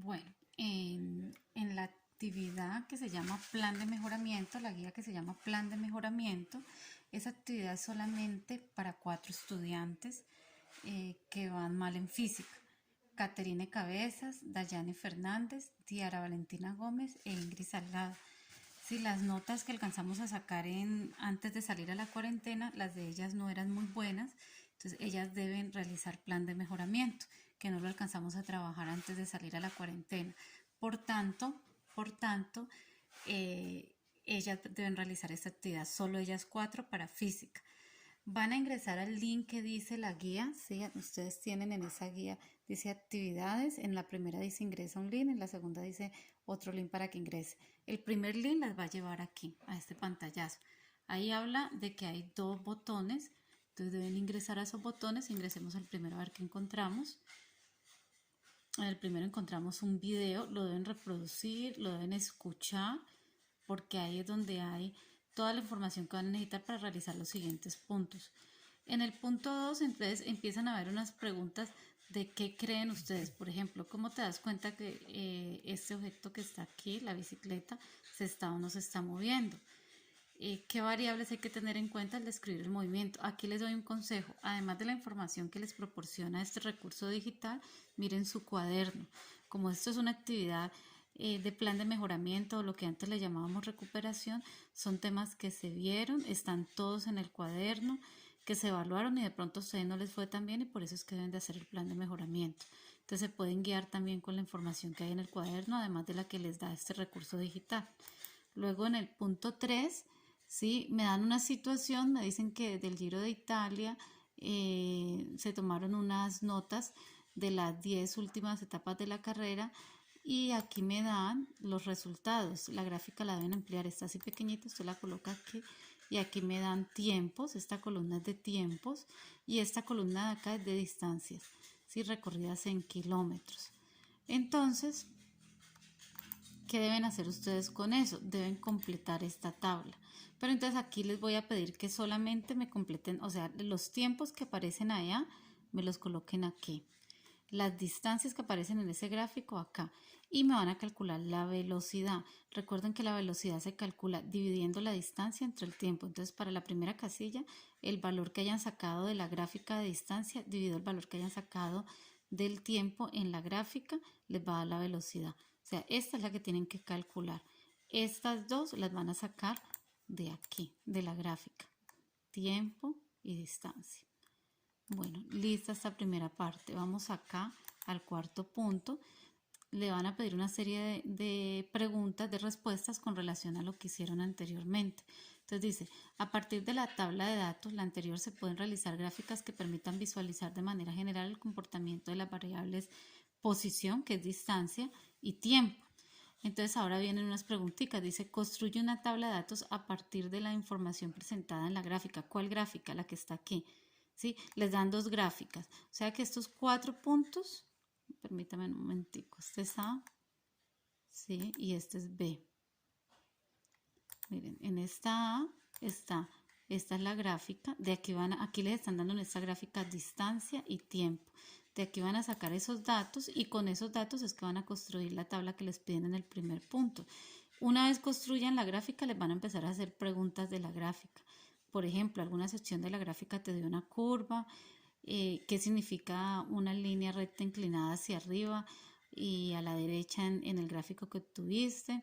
Bueno, en la actividad que se llama Plan de Mejoramiento, la guía que se llama Plan de Mejoramiento, esa actividad es solamente para 4 estudiantes que van mal en física. Caterine Cabezas, Dayane Fernández, Diara Valentina Gómez e Ingrid Salgado. Si las notas que alcanzamos a sacar antes de salir a la cuarentena, las de ellas no eran muy buenas, entonces ellas deben realizar plan de mejoramiento, que no lo alcanzamos a trabajar antes de salir a la cuarentena. Por tanto, ellas deben realizar esta actividad, solo ellas 4 para física. Van a ingresar al link que dice la guía, ¿sí? Ustedes tienen en esa guía, dice actividades, en la primera dice ingresa un link, en la segunda dice otro link para que ingrese. El primer link las va a llevar aquí, a este pantallazo. Ahí habla de que hay 2 botones, entonces deben ingresar a esos botones. Ingresemos al primero a ver qué encontramos. En el primero encontramos un video, lo deben reproducir, lo deben escuchar, porque ahí es donde hay toda la información que van a necesitar para realizar los siguientes puntos. En el punto 2, entonces empiezan a haber unas preguntas de qué creen ustedes. Por ejemplo, ¿cómo te das cuenta que este objeto que está aquí, la bicicleta, se está o no se está moviendo? ¿Qué variables hay que tener en cuenta al describir el movimiento? Aquí les doy un consejo. Además de la información que les proporciona este recurso digital, miren su cuaderno. Como esto es una actividad de plan de mejoramiento o lo que antes le llamábamos recuperación, son temas que se vieron, están todos en el cuaderno, que se evaluaron y de pronto a ustedes no les fue tan bien y por eso es que deben de hacer el plan de mejoramiento. Entonces se pueden guiar también con la información que hay en el cuaderno, además de la que les da este recurso digital. Luego en el punto 3, ¿sí? Me dan una situación, me dicen que del Giro de Italia se tomaron unas notas de las 10 últimas etapas de la carrera y aquí me dan los resultados. La gráfica la deben ampliar, está así pequeñita, usted la coloca aquí y aquí me dan tiempos. Esta columna es de tiempos y esta columna de acá es de distancias, ¿sí? Recorridas en kilómetros. Entonces, ¿qué deben hacer ustedes con eso? Deben completar esta tabla. Pero entonces aquí les voy a pedir que solamente me completen, o sea, los tiempos que aparecen allá, me los coloquen aquí. Las distancias que aparecen en ese gráfico acá. Y me van a calcular la velocidad. Recuerden que la velocidad se calcula dividiendo la distancia entre el tiempo. Entonces, para la primera casilla, el valor que hayan sacado de la gráfica de distancia dividido el valor que hayan sacado del tiempo en la gráfica, les va a dar la velocidad. O sea, esta es la que tienen que calcular. Estas dos las van a sacar de aquí, de la gráfica. Tiempo y distancia. Bueno, lista esta primera parte. Vamos acá al cuarto punto. Le van a pedir una serie de preguntas, de respuestas con relación a lo que hicieron anteriormente. Entonces dice, a partir de la tabla de datos, la anterior, se pueden realizar gráficas que permitan visualizar de manera general el comportamiento de las variables posición, que es distancia, y tiempo. Entonces ahora vienen unas preguntitas. Dice, construye una tabla de datos a partir de la información presentada en la gráfica. ¿Cuál gráfica? La que está aquí. ¿Sí? Les dan 2 gráficas. O sea que estos 4 puntos, permítame un momentico, este es A, ¿sí? Y este es B. Miren, en esta A esta es la gráfica. De aquí aquí les están dando en esta gráfica distancia y tiempo. De aquí van a sacar esos datos y con esos datos es que van a construir la tabla que les piden en el primer punto. Una vez construyan la gráfica, les van a empezar a hacer preguntas de la gráfica. Por ejemplo, alguna sección de la gráfica te dio una curva, qué significa una línea recta inclinada hacia arriba y a la derecha en el gráfico que obtuviste.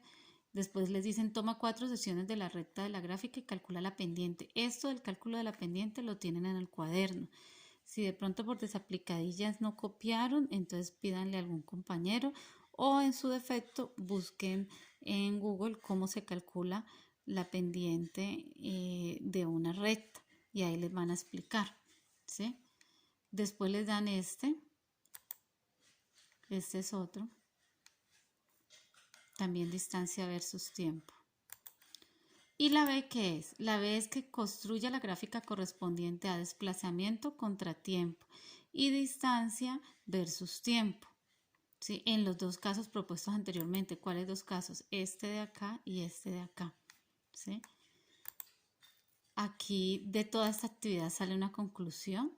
Después les dicen toma 4 secciones de la recta de la gráfica y calcula la pendiente. Esto del cálculo de la pendiente lo tienen en el cuaderno. Si de pronto por desaplicadillas no copiaron, entonces pídanle a algún compañero o en su defecto busquen en Google cómo se calcula la pendiente de una recta y ahí les van a explicar, ¿sí? Después les dan este es otro, también distancia versus tiempo. ¿Y la B qué es? La B es que construya la gráfica correspondiente a desplazamiento contra tiempo y distancia versus tiempo. ¿Sí? En los 2 casos propuestos anteriormente. ¿Cuáles 2 casos? Este de acá y este de acá. ¿Sí? Aquí de toda esta actividad sale una conclusión.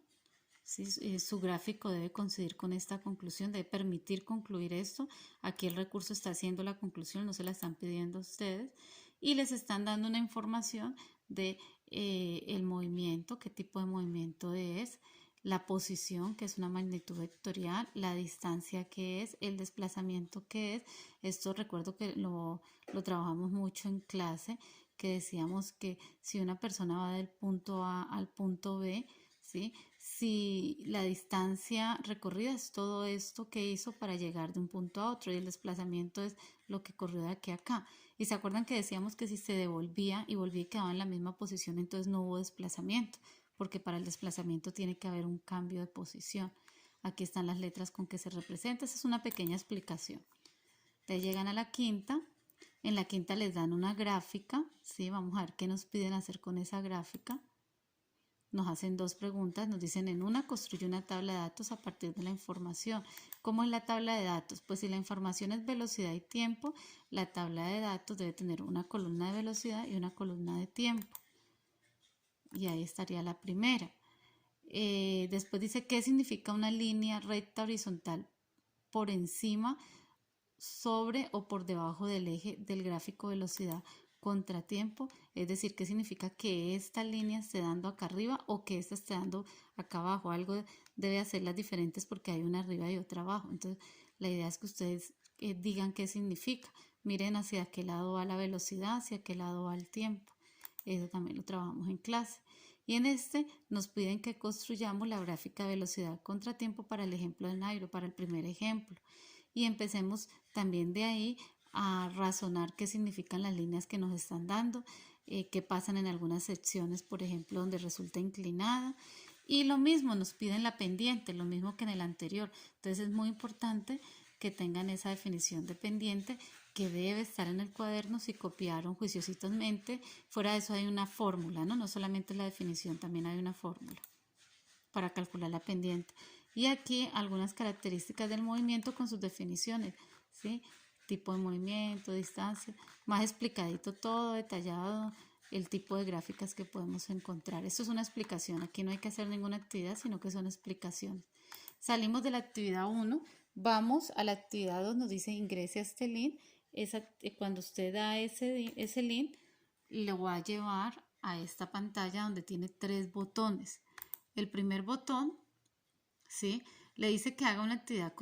¿sí? Su gráfico debe coincidir con esta conclusión, debe permitir concluir esto. Aquí el recurso está haciendo la conclusión, no se la están pidiendo a ustedes, y les están dando una información de el movimiento, qué tipo de movimiento es, la posición, que es una magnitud vectorial, la distancia que es, el desplazamiento que es. Esto recuerdo que lo trabajamos mucho en clase, que decíamos que si una persona va del punto A al punto B, ¿sí? Si la distancia recorrida es todo esto que hizo para llegar de un punto a otro y el desplazamiento es lo que corrió de aquí a acá. Y se acuerdan que decíamos que si se devolvía y volvía y quedaba en la misma posición, entonces no hubo desplazamiento, porque para el desplazamiento tiene que haber un cambio de posición. Aquí están las letras con que se representa. Esa es una pequeña explicación. De ahí llegan a la quinta. En la quinta les dan una gráfica, ¿sí? Vamos a ver qué nos piden hacer con esa gráfica. Nos hacen dos preguntas, nos dicen en una construye una tabla de datos a partir de la información. ¿Cómo es la tabla de datos? Pues si la información es velocidad y tiempo, la tabla de datos debe tener una columna de velocidad y una columna de tiempo. Y ahí estaría la primera. Después dice qué significa una línea recta horizontal por encima, sobre o por debajo del eje del gráfico velocidad contratiempo, es decir, qué significa que esta línea esté dando acá arriba o que esta esté dando acá abajo. Algo debe hacerlas diferentes porque hay una arriba y otra abajo. Entonces la idea es que ustedes digan qué significa. Miren hacia qué lado va la velocidad, hacia qué lado va el tiempo. Eso también lo trabajamos en clase. Y en este nos piden que construyamos la gráfica de velocidad contratiempo para el ejemplo de Nairo, para el primer ejemplo. Y empecemos también de ahí a razonar qué significan las líneas que nos están dando, qué pasan en algunas secciones, por ejemplo, donde resulta inclinada. Y lo mismo, nos piden la pendiente, lo mismo que en el anterior. Entonces es muy importante que tengan esa definición de pendiente que debe estar en el cuaderno si copiaron juiciosamente. Fuera de eso hay una fórmula, ¿no? No solamente la definición, también hay una fórmula para calcular la pendiente. Y aquí algunas características del movimiento con sus definiciones, ¿sí? Tipo de movimiento, distancia, más explicadito todo, detallado, el tipo de gráficas que podemos encontrar. Esto es una explicación, aquí no hay que hacer ninguna actividad, sino que son explicaciones. Salimos de la actividad 1, vamos a la actividad 2, nos dice ingrese a este link. Cuando usted da ese link, lo va a llevar a esta pantalla donde tiene 3 botones. El primer botón, ¿sí? Le dice que haga una actividad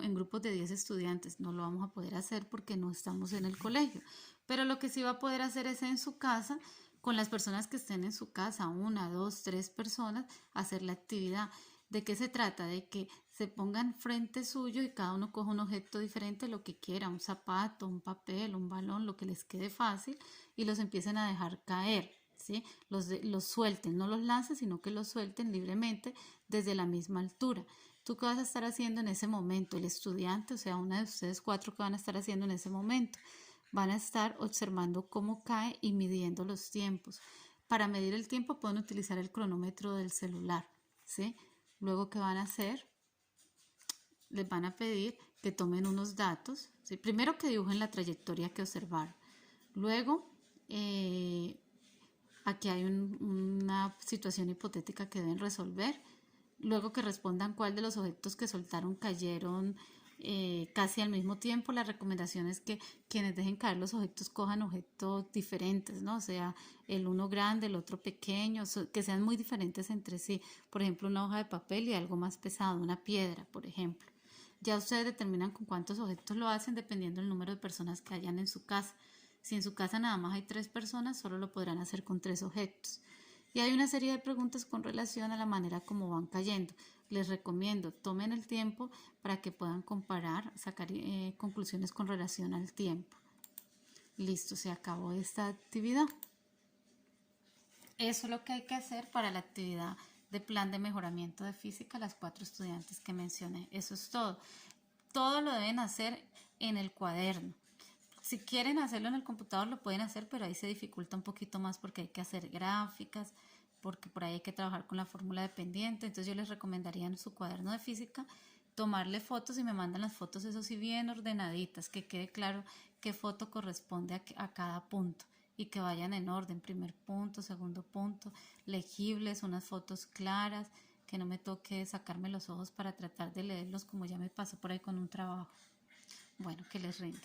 en grupos de 10 estudiantes. No lo vamos a poder hacer porque no estamos en el colegio. Pero lo que sí va a poder hacer es en su casa, con las personas que estén en su casa, 1, 2, 3 personas, hacer la actividad. ¿De qué se trata? De que se pongan frente suyo y cada uno coja un objeto diferente, lo que quiera, un zapato, un papel, un balón, lo que les quede fácil, y los empiecen a dejar caer. ¿Sí? Los suelten, no los lancen, sino que los suelten libremente desde la misma altura. ¿Tú qué vas a estar haciendo en ese momento? El estudiante, o sea, una de ustedes 4, ¿qué van a estar haciendo en ese momento? Van a estar observando cómo cae y midiendo los tiempos. Para medir el tiempo pueden utilizar el cronómetro del celular, ¿sí? Luego, ¿qué van a hacer? Les van a pedir que tomen unos datos, ¿sí? Primero que dibujen la trayectoria que observaron. Luego, aquí hay una situación hipotética que deben resolver. Luego que respondan cuál de los objetos que soltaron cayeron casi al mismo tiempo. La recomendación es que quienes dejen caer los objetos cojan objetos diferentes, ¿no? O sea, el uno grande, el otro pequeño, que sean muy diferentes entre sí. Por ejemplo, una hoja de papel y algo más pesado, una piedra, por ejemplo. Ya ustedes determinan con cuántos objetos lo hacen dependiendo del número de personas que hayan en su casa. Si en su casa nada más hay 3 personas, solo lo podrán hacer con 3 objetos. Y hay una serie de preguntas con relación a la manera como van cayendo. Les recomiendo, tomen el tiempo para que puedan comparar, sacar conclusiones con relación al tiempo. Listo, se acabó esta actividad. Eso es lo que hay que hacer para la actividad de plan de mejoramiento de física, las 4 estudiantes que mencioné. Eso es todo. Todo lo deben hacer en el cuaderno. Si quieren hacerlo en el computador lo pueden hacer, pero ahí se dificulta un poquito más porque hay que hacer gráficas, porque por ahí hay que trabajar con la fórmula de pendiente. Entonces yo les recomendaría en su cuaderno de física tomarle fotos y me mandan las fotos, eso sí, bien ordenaditas, que quede claro qué foto corresponde a cada punto y que vayan en orden, primer punto, segundo punto, legibles, unas fotos claras, que no me toque sacarme los ojos para tratar de leerlos como ya me pasó por ahí con un trabajo. Bueno, que les rinda.